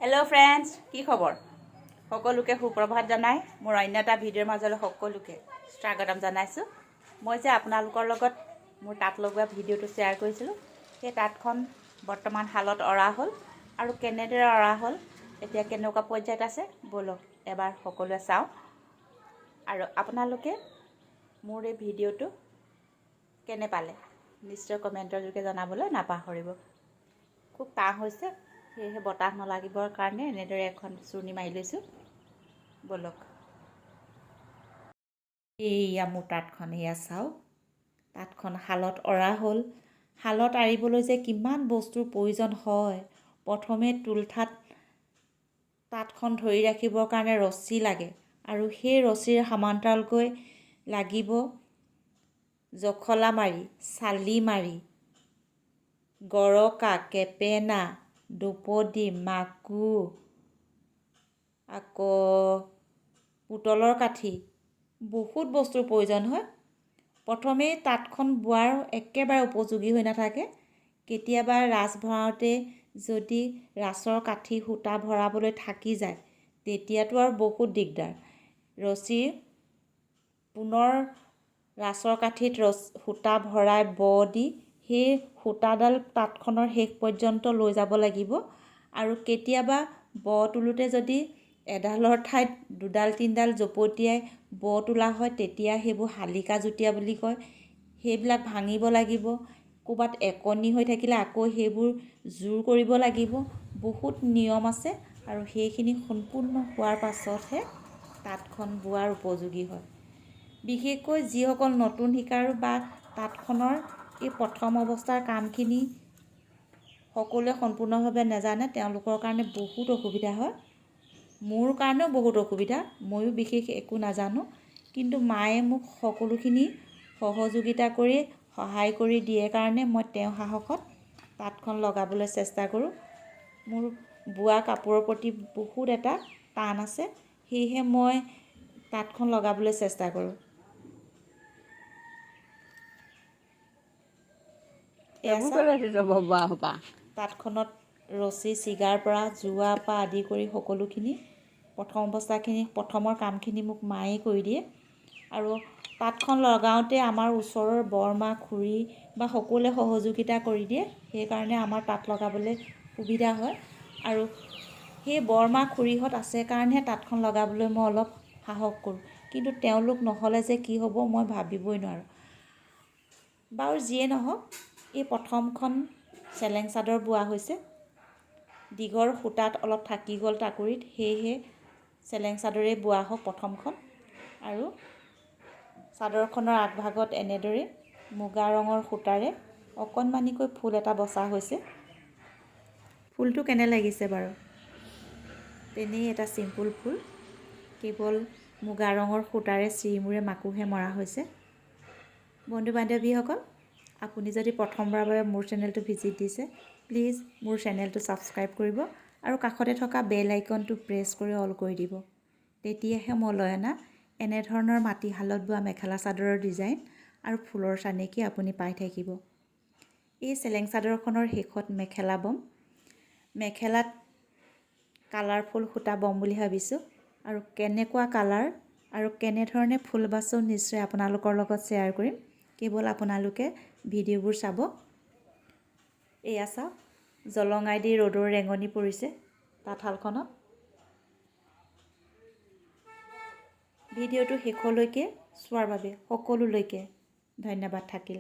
Hello' friends, কি খবৰ? সকলোকে সুপ্ৰভাত জনাই মোৰ অন্য এটা ভিডিঅ'ৰ মাজলৈ সকলোকে স্বাগতম জনাইছোঁ। মই যে আপোনালোকৰ লগত মোৰ তাঁত লগোৱা ভিডিঅ'টো শ্বেয়াৰ কৰিছিলোঁ, সেই তাঁতখন বৰ্তমান শালত অৰা হ'ল আৰু কেনেদৰে অৰা হ'ল, এতিয়া কেনেকুৱা পৰ্যায়ত আছে, ব'লক এবাৰ সকলোৱে চাওঁ। আৰু আপোনালোকে মোৰ এই ভিডিঅ'টো কেনে পালে নিশ্চয় কমেণ্টৰ যোগে জনাবলৈ নাপাহৰিব। খুব টান হৈছে, সেয়েহে বতাহ নলাগিবৰ কাৰণে এনেদৰে এখন চূৰ্ণি মাৰি লৈছোঁ। ব'লক, এইয়া মোৰ তাঁতখন, এয়া চাওক। তাঁতখন শালত অৰা হ'ল। শালত আৰিবলৈ যে কিমান বস্তুৰ প্ৰয়োজন হয়। প্ৰথমে তুলঠাত তাঁতখন ধৰি ৰাখিবৰ কাৰণে ৰছী লাগে আৰু সেই ৰছীৰ সমান্তৰালকৈ লাগিব জখলা মাৰি, চালি মাৰি, গৰকা, কেপেনা, দুপদি, মাকু, আকৌ পুতলৰ কাঠি, বহুত বস্তুৰ প্ৰয়োজন হয়। প্ৰথমেই তাঁতখন বোৱাৰ একেবাৰে উপযোগী হৈ নাথাকে। কেতিয়াবা ৰাঁচ ভৰাওঁতে যদি ৰাঁচৰ কাঠি সূতা ভৰাবলৈ থাকি যায়, তেতিয়াতো আৰু বহুত দিগদাৰ। ৰছী পুনৰ ৰাঁচৰ কাঠিত সূতা ভৰাই দি সেই সূতাডাল তাঁতখনৰ শেষ পৰ্যন্ত লৈ যাব লাগিব। আৰু কেতিয়াবা তোলোতে যদি এডালৰ ঠাইত দুডাল তিনিডাল জপতিয়াই তোলা হয়, তেতিয়া সেইবোৰ শালিকা জুতীয়া বুলি কয়। সেইবিলাক ভাঙিব লাগিব। ক'ৰবাত একনি হৈ থাকিলে আকৌ সেইবোৰ জোৰ কৰিব লাগিব। বহুত নিয়ম আছে আৰু সেইখিনি সম্পূৰ্ণ হোৱাৰ পাছতহে তাঁতখন বোৱাৰ উপযোগী হয়। বিশেষকৈ যিসকল নতুন শিকাৰু বা তাঁতখনৰ এই প্ৰথম অৱস্থাৰ কামখিনি সকলোৱে সম্পূৰ্ণভাৱে নাজানে, তেওঁলোকৰ কাৰণে বহুত অসুবিধা হয়। মোৰ কাৰণেও বহুত অসুবিধা, ময়ো বিশেষ একো নাজানো, কিন্তু মায়ে মোক সকলোখিনি সহযোগিতা কৰি সহায় কৰি দিয়ে কাৰণে মই তেওঁৰ সাহসত তাঁতখন লগাবলৈ চেষ্টা কৰোঁ। মোৰ বোৱা কাপোৰৰ প্ৰতি বহুত এটা টান আছে, সেয়েহে মই তাঁতখন লগাবলৈ চেষ্টা কৰোঁ। তাঁতখনত ৰছী চিগাৰ পৰা যোৱাৰ পৰা আদি কৰি সকলোখিনি প্ৰথমৰ কামখিনি মোক মায়ে কৰি দিয়ে। আৰু তাঁতখন লগাওঁতে আমাৰ ওচৰৰ বৰমা, খুৰী বা সকলোৱে সহযোগিতা কৰি দিয়ে। সেইকাৰণে আমাৰ তাঁত লগাবলৈ সুবিধা হয়। আৰু সেই বৰমা, খুৰীহঁত আছে কাৰণেহে তাঁতখন লগাবলৈ মই অলপ সাহস কৰোঁ, কিন্তু তেওঁলোক নহ'লে যে কি হ'ব মই ভাবিবই নোৱাৰোঁ। বাৰু যিয়ে নহওক, এই প্ৰথমখন চেলেং চাদৰ বোৱা হৈছে। দীঘল সূতাত অলপ থাকি গ'ল টাকুৰিত, সেয়েহে চেলেং চাদৰেই বোৱা হওক প্ৰথমখন। আৰু চাদৰখনৰ আগভাগত এনেদৰে মুগা ৰঙৰ সূতাৰে অকণমানিকৈ ফুল এটা বচা হৈছে। ফুলটো কেনে লাগিছে বাৰু? তেনেই এটা চিম্পুল ফুল, কেৱল মুগা ৰঙৰ সূতাৰে চিৰিমূৰে মাকুহে মৰা হৈছে। বন্ধু বান্ধৱীসকল, আপুনি যদি প্ৰথমবাৰৰ বাবে মোৰ চেনেলটো ভিজিট দিছে, প্লিজ মোৰ চেনেলটো ছাবস্ক্ৰাইব কৰিব আৰু কাষতে থকা বেল আইকনটো প্ৰেছ কৰি অল কৰি দিব। তেতিয়াহে মই লৈ অনা এনেধৰণৰ মাটিশালত বোৱা মেখেলা চাদৰৰ ডিজাইন আৰু ফুলৰ চানেকি আপুনি পাই থাকিব। এই চেলেং চাদৰখনৰ শেষত মেখেলা বম। মেখেলাত কালাৰফুল সূতা বম বুলি ভাবিছোঁ, আৰু কেনেকুৱা কালাৰ আৰু কেনেধৰণে ফুল বাছোঁ নিশ্চয় আপোনালোকৰ লগত শ্বেয়াৰ কৰিম। কেৱল আপোনালোকে ভিডিঅ'বোৰ চাব। এয়া চাওক, জলঙাই দি ৰ'দৰ ৰেঙনি পৰিছে তাঁতশালখনত। ভিডিঅ'টো শেষলৈকে চোৱাৰ বাবে সকলোলৈকে ধন্যবাদ থাকিল।